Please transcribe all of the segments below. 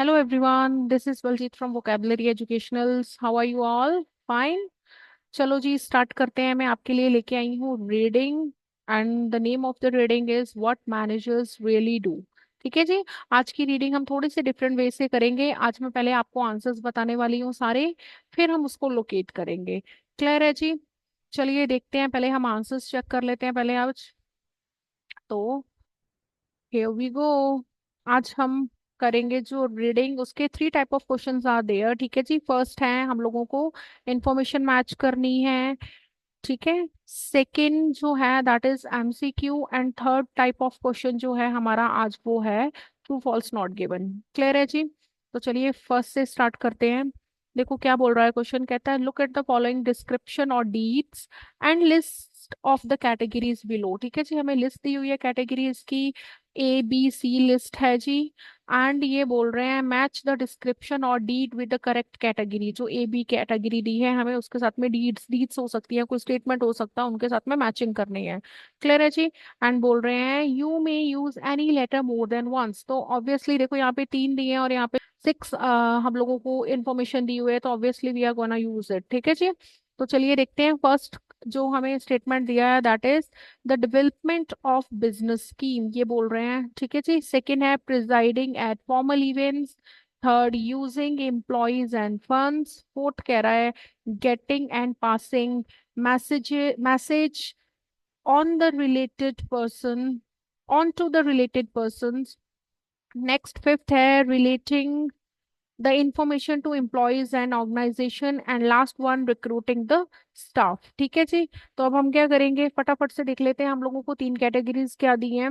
Hello everyone, this is Baljeet from Vocabulary Educationals. How are you all? Fine. चलो जी start करते हैं। मैं आपके लिए लेके आई हूँ reading and the name of the reading is what managers really do. ठीक है जी। आज की रीडिंग हम थोड़ी सी डिफरेंट वे से करेंगे। आज मैं पहले आपको आंसर्स बताने वाली हूँ सारे, फिर हम उसको लोकेट करेंगे। क्लियर है जी। चलिए देखते हैं, पहले हम आंसर्स चेक कर लेते हैं पहले आज तो। Here we go. आज हम करेंगे जो रीडिंग, उसके three type of questions are there. ठीक है जी। फर्स्ट है हम लोगों को इंफॉर्मेशन मैच करनी है। ठीक है। सेकंड जो है that is MCQ and third type of question जो है हमारा आज वो है true false not given. Clear है जी। तो चलिए फर्स्ट से स्टार्ट करते हैं। देखो क्या बोल रहा है क्वेश्चन, कहता है look at the following description और deeds and list of the categories below. ठीक है जी, हमें लिस्ट दी हुई है कैटेगरीज की, ABC लिस्ट है जी। एंड ये बोल रहे हैं मैच द डिस्क्रिप्शन और डीड विद द करेक्ट कैटेगरी। जो AB कैटेगरी दी है हमें उसके साथ में डीड्स डीड्स हो सकती है, कोई स्टेटमेंट हो सकता है, उनके साथ में मैचिंग करनी है। क्लियर है जी। एंड बोल रहे हैं you may use any letter more than once. तो ऑब्वियसली देखो यहाँ पे 3 दिए हैं और यहाँ पे 6 हम लोगों को इन्फॉर्मेशन दी हुई है, तो obviously we are gonna use it. ठीक है जी। तो चलिए देखते हैं फर्स्ट जो हमें स्टेटमेंट दिया है that is the development of business scheme, ये बोल रहे हैं। ठीक है जी। सेकेंड है presiding at formal events. Third using employees and funds. Fourth कह रहा है getting and passing message on the related person on to the related person. Next fifth है relating the information to employees and organization, and last one recruiting the staff। ठीक है जी। तो अब हम क्या करेंगे, फटाफट से देख लेते हैं हम लोगों को तीन कैटेगरीज क्या दी हैं।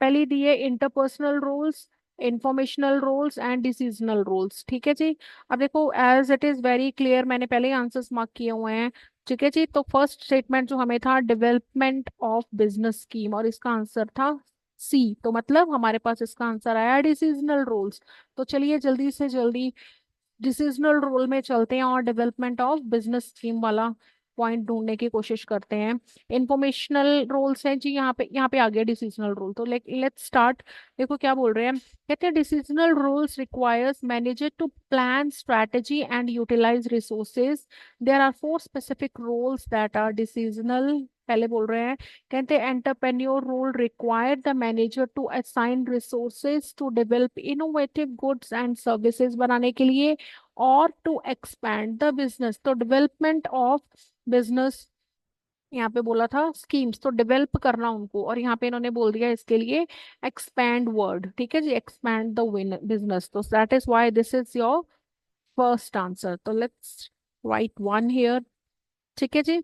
पहली दी है interpersonal roles, informational roles and decisional roles. ठीक है जी। अब देखो as it is very clear, मैंने पहले ही आंसर्स मार्क किए हुए हैं। ठीक है जी। तो फर्स्ट स्टेटमेंट जो हमें था डेवलपमेंट ऑफ बिजनेस स्कीम, और इसका आंसर था C। तो मतलब हमारे पास इसका आंसर आया डिसीजनल रोल्स। तो चलिए जल्दी से जल्दी डिसीजनल रोल में चलते हैं और डेवलपमेंट ऑफ बिजनेस स्कीम वाला पॉइंट ढूंढने की कोशिश करते हैं। इंफॉर्मेशनल रोल्स हैं जी, यहाँ पे आ गया डिसीजनल रोल, तो लेट्स स्टार्ट। देखो क्या बोल रहे हैं, कहते हैं decisional roles requires manager to plan strategy and utilize resources. There are 4 specific roles that are decisional. पहले बोल रहे हैं, कहते हैं entrepreneur role require the manager to assign resources to develop innovative goods and services बनाने के लिए और टू एक्सपैंड द बिजनेस। तो डेवलपमेंट ऑफ बिजनेस यहाँ पे बोला था स्कीम्स, तो डेवलप करना उनको, और यहाँ पे इन्होंने बोल दिया इसके लिए एक्सपैंड वर्ड। ठीक है जी, एक्सपैंड द विन बिजनेस। तो that is why this is your first answer. तो लेट्स राइट वन हियर। ठीक है जी।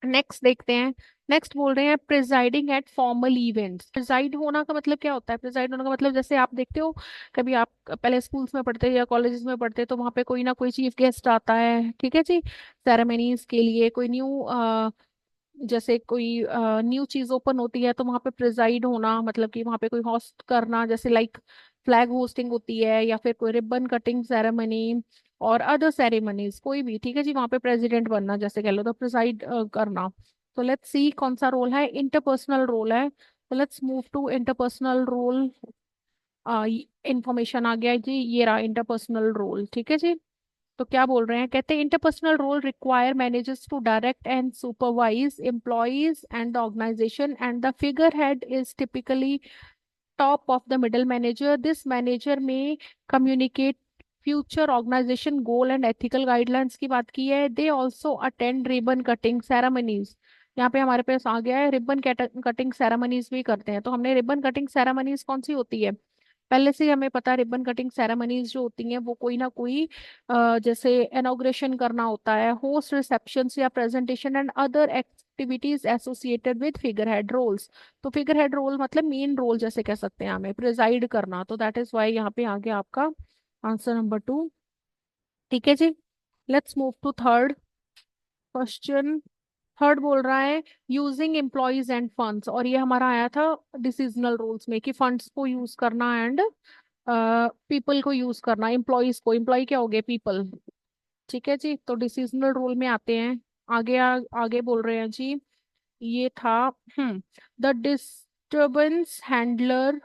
नेक्स्ट देखते हैं। नेक्स्ट बोल रहे हैं presiding at formal events. Preside होना का मतलब क्या होता है, प्रिजाइड होने का मतलब जैसे आप देखते हो कभी आप पहले स्कूल्स में पढ़ते या कॉलेजेस में पढ़ते तो वहां पे कोई ना कोई चीफ गेस्ट आता है। ठीक है जी। सेरेमनीज के लिए कोई न्यू जैसे कोई न्यू चीज ओपन होती है तो वहां पे प्रिजाइड होना, मतलब कि वहां पे कोई होस्ट करना, जैसे लाइक फ्लैग होस्टिंग होती है या फिर कोई रिबन कटिंग सेरेमनी और अदर सेरेमनीज कोई भी। ठीक है जी। वहां पे प्रेसिडेंट बनना जैसे कह लो, तो प्रिसाइड करना। तो लेट्स सी कौन सा रोल है, इंटरपर्सनल रोल है। तो let's move to interpersonal role. Information आ गया है जी, ये रहा इंटरपर्सनल रोल। ठीक है जी। तो क्या बोल रहे हैं, कहते हैं interpersonal role require managers to direct and supervise employees and the organization, and the figure head is typically top of the middle manager. This manager may communicate future organization goal and ethical guidelines की बात की है। They also attend ribbon cutting ceremonies। यहाँ पे हमारे पास आ गया है ribbon cutting ceremonies भी करते हैं। तो हमने रिबन कटिंग सेरेमनीज कौन सी होती है, पहले से ही हमें पता है। रिबन कटिंग सेरेमनीज जो होती हैं वो कोई ना कोई जैसे इनॉग्रेशन करना होता है, होस्ट रिसेप्शन या presentation and other activities associated with figure head roles. तो फिगर हेड रोल मतलब मेन रोल जैसे कह सकते हैं हमें प्रिजाइड करना। तो दैट इज वाई यहाँ पे आ गया आपका आंसर नंबर 2। ठीक है जी। Let's move to third question. Third बोल रहा है यूजिंग एम्प्लॉयज एंड फंड्स, और ये हमारा आया था डिसीजनल रोल्स में कि फंड्स को यूज करना एंड पीपल को यूज करना, एम्प्लॉयज को। एम्प्लॉय क्या हो गए, पीपल। ठीक है जी। तो डिसीजनल रोल में आते हैं। आगे आगे बोल रहे हैं जी, ये था the disturbance handler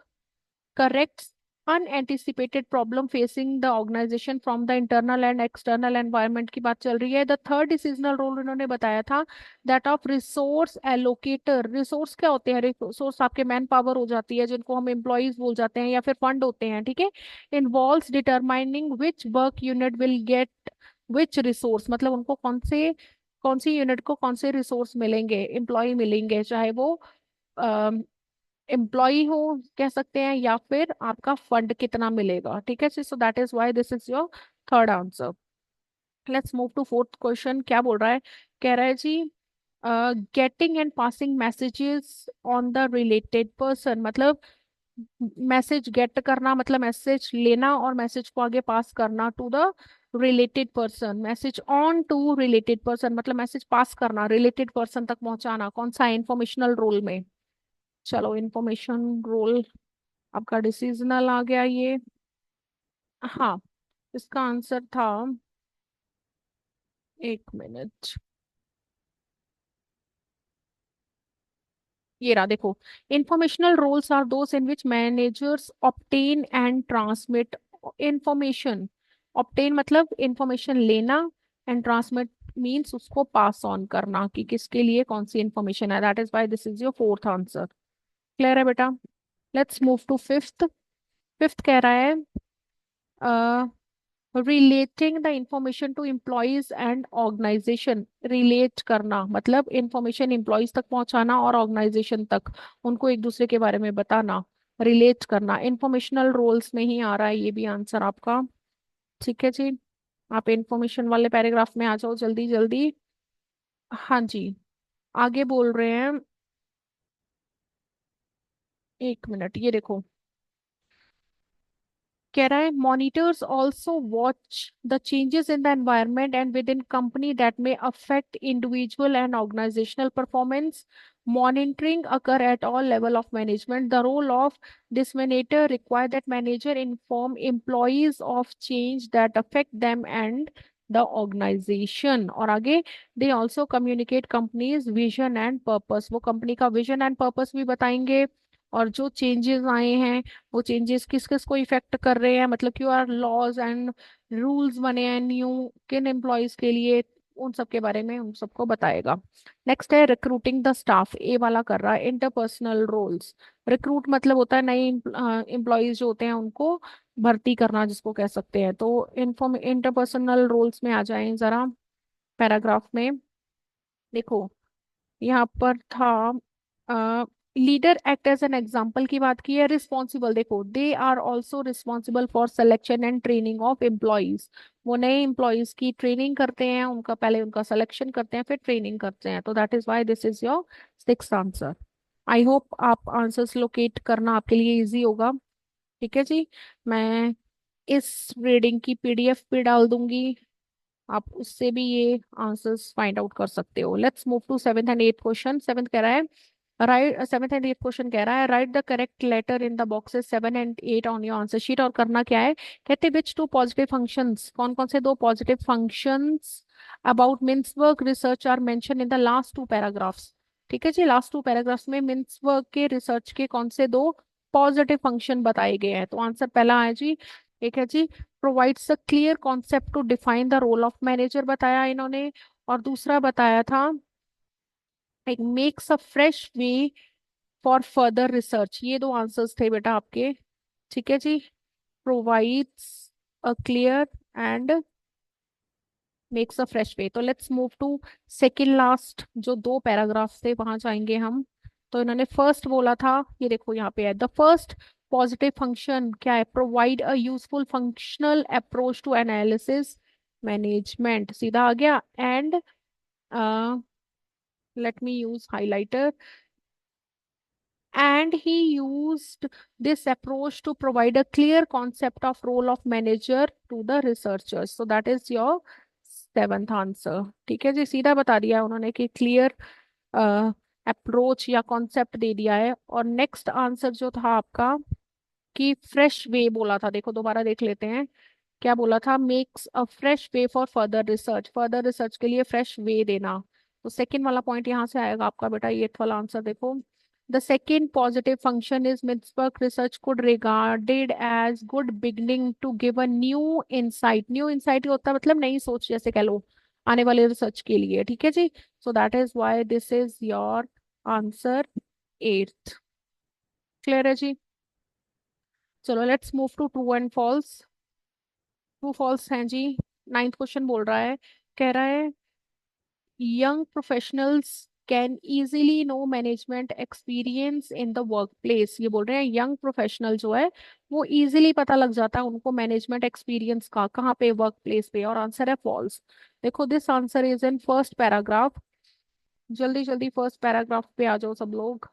correct unanticipated problem facing the organization from the internal and external environment की बात चल रही है। द थर्ड डिसीजनल रोल उन्होंने बताया था that of resource allocator. Resource क्या होते हैं? रिसोर्स आपके मैन पावर हो जाती है, जिनको हम एम्प्लॉयज बोल जाते हैं या फिर फंड होते हैं, ठीक है। Involves determining which work unit will get which resource, मतलब उनको कौन सी यूनिट को कौन से रिसोर्स मिलेंगे, एम्प्लॉय मिलेंगे, चाहे वो एम्प्लॉय हो कह सकते हैं या फिर आपका फंड कितना मिलेगा, ठीक है। So that is why this is your third answer. Let's move to fourth question. क्या बोल रहा है? कह रहा है जी getting and passing messages on the related person, मतलब मैसेज गेट करना मतलब मैसेज लेना और मैसेज को आगे पास करना to the related person. Message on to related person मतलब मैसेज पास करना, रिलेटेड पर्सन तक पहुंचाना, कौन सा इंफॉर्मेशनल रोल में? चलो इंफॉर्मेशन रोल आपका डिसीजनल आ गया ये। हाँ, इसका आंसर था, एक मिनट, ये रहा देखो। Informational roles are those in which managers obtain and transmit information. Obtain मतलब इंफॉर्मेशन लेना, एंड ट्रांसमिट मीन्स उसको पास ऑन करना कि किसके लिए कौन सी इंफॉर्मेशन है। That is why this is your fourth answer. Clear है बेटा? Let's move to fifth. Fifth कह रहा है relating the information to employees and organization. Relate करना मतलब इंफॉर्मेशन एम्प्लॉयज तक पहुंचाना और ऑर्गेनाइजेशन तक, उनको एक दूसरे के बारे में बताना। रिलेट करना इंफॉर्मेशनल रोल्स में ही आ रहा है ये भी आंसर आपका, ठीक है जी। आप इंफॉर्मेशन वाले पैराग्राफ में आ जाओ जल्दी जल्दी। हाँ जी, आगे बोल रहे हैं, एक मिनट, ये देखो। कह रहा है monitors also watch the changes in the environment and within company that may affect individual and organizational performance. Monitoring occur at all level of management. The role of disseminator require that manager inform employees of change that affect them and the organization. और आगे they also communicate company's vision and purpose. वो company का vision and purpose भी बताएंगे, और जो changes आए हैं वो चेंजेस किस किस को इफेक्ट कर रहे हैं, मतलब क्यों आर लॉज एंड रूल्स बने हैं न्यू किन एम्प्लॉयज के लिए, उन सब के बारे में उन सबको बताएगा। नेक्स्ट है रिक्रूटिंग द स्टाफ। ए वाला कर रहा है इंटरपर्सनल रोल्स। रिक्रूट मतलब होता है नए एम्प्लॉयज जो होते हैं उनको भर्ती करना जिसको कह सकते हैं। तो इंटरपर्सनल रोल्स में आ जाएं जरा पैराग्राफ में। देखो यहाँ पर था leader act as an example की बात की है। रिस्पॉन्सिबल देखो they are also responsible for selection and training of employees. वो नए एम्प्लॉयज की ट्रेनिंग करते हैं, उनका पहले उनका सिलेक्शन करते हैं फिर ट्रेनिंग करते हैं। तो that is why this is your sixth answer. I hope आप आंसर्स लोकेट करना आपके लिए इजी होगा, ठीक है जी। मैं इस रीडिंग की पीडीएफ भी डाल दूंगी, आप उससे भी ये आंसर्स फाइंड आउट कर सकते हो। Let's move to seventh and eight question. Seventh कह रहा है right, seventh and eight question कह रहा है right the correct letter in the boxes 7 and 8 on your answer sheet. और करना क्या है? कहते विच टू पॉजिटिव फंक्शंस, कौन कौन से दो positive functions about Mintzberg research are mention in the last two paragraphs. ठीक है जी, लास्ट टू पैराग्राफ्स में मिन्सवर्क के रिसर्च के कौन से दो पॉजिटिव फंक्शन बताए गए हैं। तो आंसर पहला है जी, एक है जी provides a clear concept to define the role of manager बताया इन्होंने, और दूसरा बताया था एक makes a fresh way for further research. ये दो आंसर्स थे बेटा आपके, ठीक है जी। Provides a clear and makes a fresh way. तो let's move to second last जो दो पैराग्राफ थे वहां जाएंगे हम। तो इन्होंने फर्स्ट बोला था, ये देखो यहाँ पे है द फर्स्ट पॉजिटिव फंक्शन क्या है? Provide a useful functional approach to analysis management, सीधा आ गया। And let me use highlighter, and he used this approach to provide a clear concept of role of manager to the researchers. So that is your seventh answer, ठीक है जी। सीधा बता दिया है उन्होंने कि क्लियर अप्रोच या कॉन्सेप्ट दे दिया है। और नेक्स्ट आंसर जो था आपका कि फ्रेश वे बोला था, देखो दोबारा देख लेते हैं क्या बोला था। Makes a fresh way for further research, further research के लिए फ्रेश वे देना। तो सेकंड वाला पॉइंट यहाँ से आएगा आपका बेटा, ये वाला आंसर देखो। The second positive function is Mintzberg research could regarded as good beginning to give a new insight. New insight होता है मतलब नई सोच जैसे कह लो आने वाले रिसर्च के लिए, ठीक है जी। So that is why this is your answer eighth. Clear है जी। चलो let's move to true and false. True false हैं जी। नाइन्थ क्वेश्चन बोल रहा है, कह रहा है young professionals can easily know management experience in the workplace। ये बोल रहे हैं यंग प्रोफेशनल जो है वो इजीली पता लग जाता है उनको मैनेजमेंट एक्सपीरियंस का, कहाँ पे, वर्क प्लेस पे। और आंसर है फॉल्स। देखो this answer is in first paragraph. जल्दी जल्दी फर्स्ट पैराग्राफ पे आ जाओ सब लोग।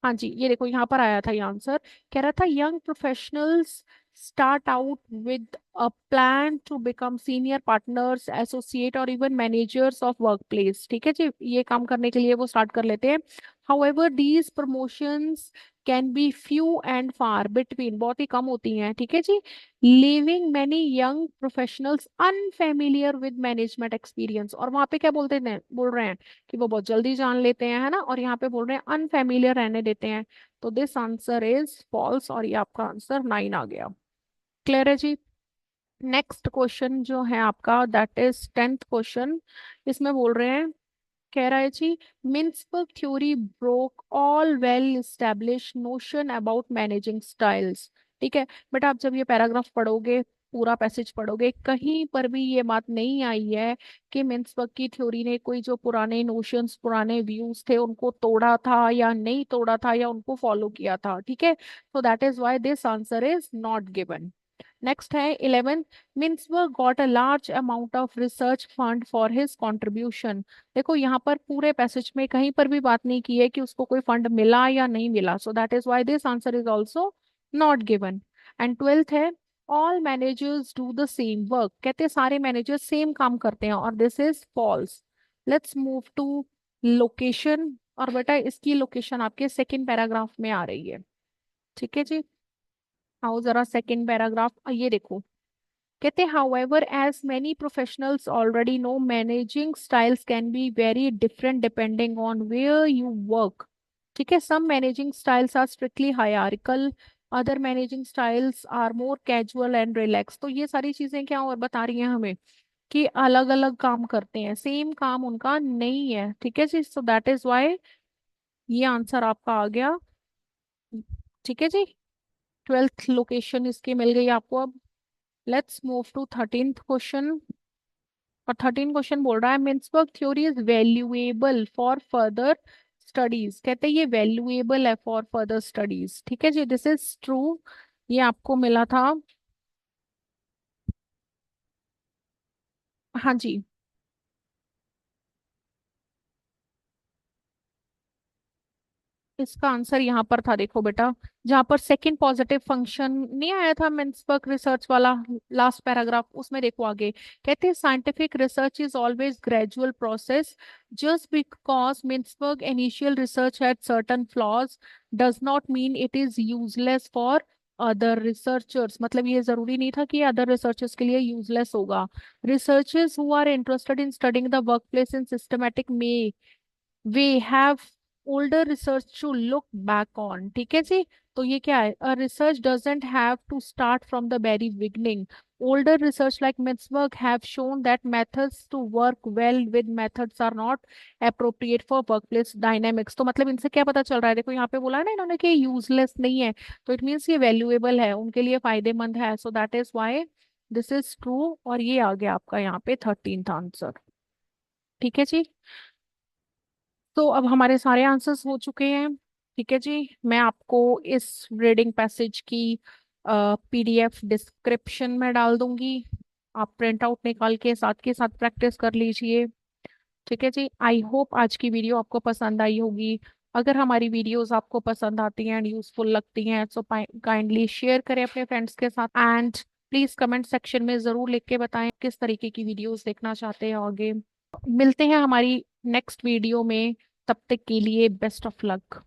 हाँ जी, ये देखो यहाँ पर आया था ये आंसर। कह रहा था young professionals start out with a plan to become senior partners, associate और even managers of work place. ठीक है जी, ये काम करने के लिए वो स्टार्ट कर लेते हैं। However these promotions can be few and far between, बहुत ही कम होती हैं, ठीक है जी। Living many young professionals unfamiliar with management experience. और वहां पे क्या बोलते हैं, बोल रहे हैं कि वो बहुत जल्दी जान लेते हैं, है ना। और यहाँ पे बोल रहे हैं अनफेमिलियर रहने देते हैं। तो दिस आंसर इज फॉल्स और ये आपका आंसर 9 आ गया। क्लियर है जी। नेक्स्ट क्वेश्चन जो है आपका दैट इज टेंथ क्वेश्चन। इसमें बोल रहे हैं, कह रहा है जी Mintzberg theory broke all well establish notion about managing styles. ठीक है, बट आप जब ये पैराग्राफ पढ़ोगे, पूरा पैसेज पढ़ोगे, कहीं पर भी ये बात नहीं आई है कि मिन्सबर्ग की थ्योरी ने कोई जो पुराने नोशंस, पुराने व्यूज थे उनको तोड़ा था या नहीं तोड़ा था या उनको फॉलो किया था। ठीक है, so that is why this answer is not given. Next है 11th, मिन्सबर्ग got a large amount of research fund for his contribution. देखो यहाँ पर पूरे पैसेज में कहीं पर भी बात नहीं की है कि उसको कोई फंड मिला या नहीं मिला, so that is why this answer is also not given. And 12th है, all managers do the same work. कहते हैं सारे मैनेजर सेम काम करते हैं और this is false. Let's move to location. और बेटा इसकी लोकेशन आपके सेकेंड पैराग्राफ में आ रही है, ठीक है जी। आओ जरा सेकेंड पैराग्राफ, ये देखो। कहते हैं however as many professionals already know managing styles can be very different depending on where you work। ठीक है, some managing styles are strictly hierarchical, other managing styles are more casual and relaxed। तो ये सारी चीजें क्या और बता रही हैं हमें कि अलग अलग काम करते हैं, सेम काम उनका नहीं है, ठीक है जी। सो दैट इज व्हाई ये आंसर आपका आ गया, ठीक है जी। ट्वेल्थ लोकेशन इसकी मिल गई आपको अब। Let's move to 13th question. और 13 क्वेश्चन बोल रहा है Mintzberg theory is valuable for further studies. कहते हैं ये वैल्यूएबल है फॉर फर्दर स्टडीज, ठीक है जी, दिस इज ट्रू। ये आपको मिला था। हाँ जी, इसका आंसर यहाँ पर था, देखो बेटा, जहां पर सेकंड पॉजिटिव फंक्शन नहीं आया था मिन्सबर्ग रिसर्च वाला, लास्ट पैराग्राफ उसमें देखो आगे। कहते हैं scientific research is always gradual process, just because मिन्सबर्ग initial research had certain flaws does not mean it is useless for other researchers. मतलब ये जरूरी नहीं था कि अदर रिसर्चर्स के लिए यूजलेस होगा। Researchers who are interested in studying the work place in systematic में we have older research to look back on। ठीक है जी। तो ये क्या है, a research doesn't have to start from the very beginning। Older research like Mitzberg have shown that methods to work well with methods are not appropriate for workplace dynamics। तो मतलब इनसे क्या पता चल रहा है, देखो यहाँ पे बोला है ना इन्होंने कि यूजलेस नहीं है, तो इट मीन्स ये वैल्यूएबल है, उनके लिए फायदेमंद है। So that is why this is true और ये आ गया आपका यहाँ पे 13th आंसर, ठीक है जी। तो अब हमारे सारे आंसर्स हो चुके हैं, ठीक है जी। मैं आपको इस रीडिंग पैसेज की पीडीएफ डिस्क्रिप्शन में डाल दूंगी, आप प्रिंट आउट निकाल के साथ प्रैक्टिस कर लीजिए, ठीक है जी। आई होप आज की वीडियो आपको पसंद आई होगी। अगर हमारी वीडियोस आपको पसंद आती हैं एंड यूजफुल लगती हैं तो काइंडली शेयर करें अपने फ्रेंड्स के साथ एंड प्लीज कमेंट सेक्शन में जरूर लिख के बताएं किस तरीके की वीडियोस देखना चाहते हैं आगे। मिलते हैं हमारी नेक्स्ट वीडियो में, तब तक के लिए बेस्ट ऑफ लक।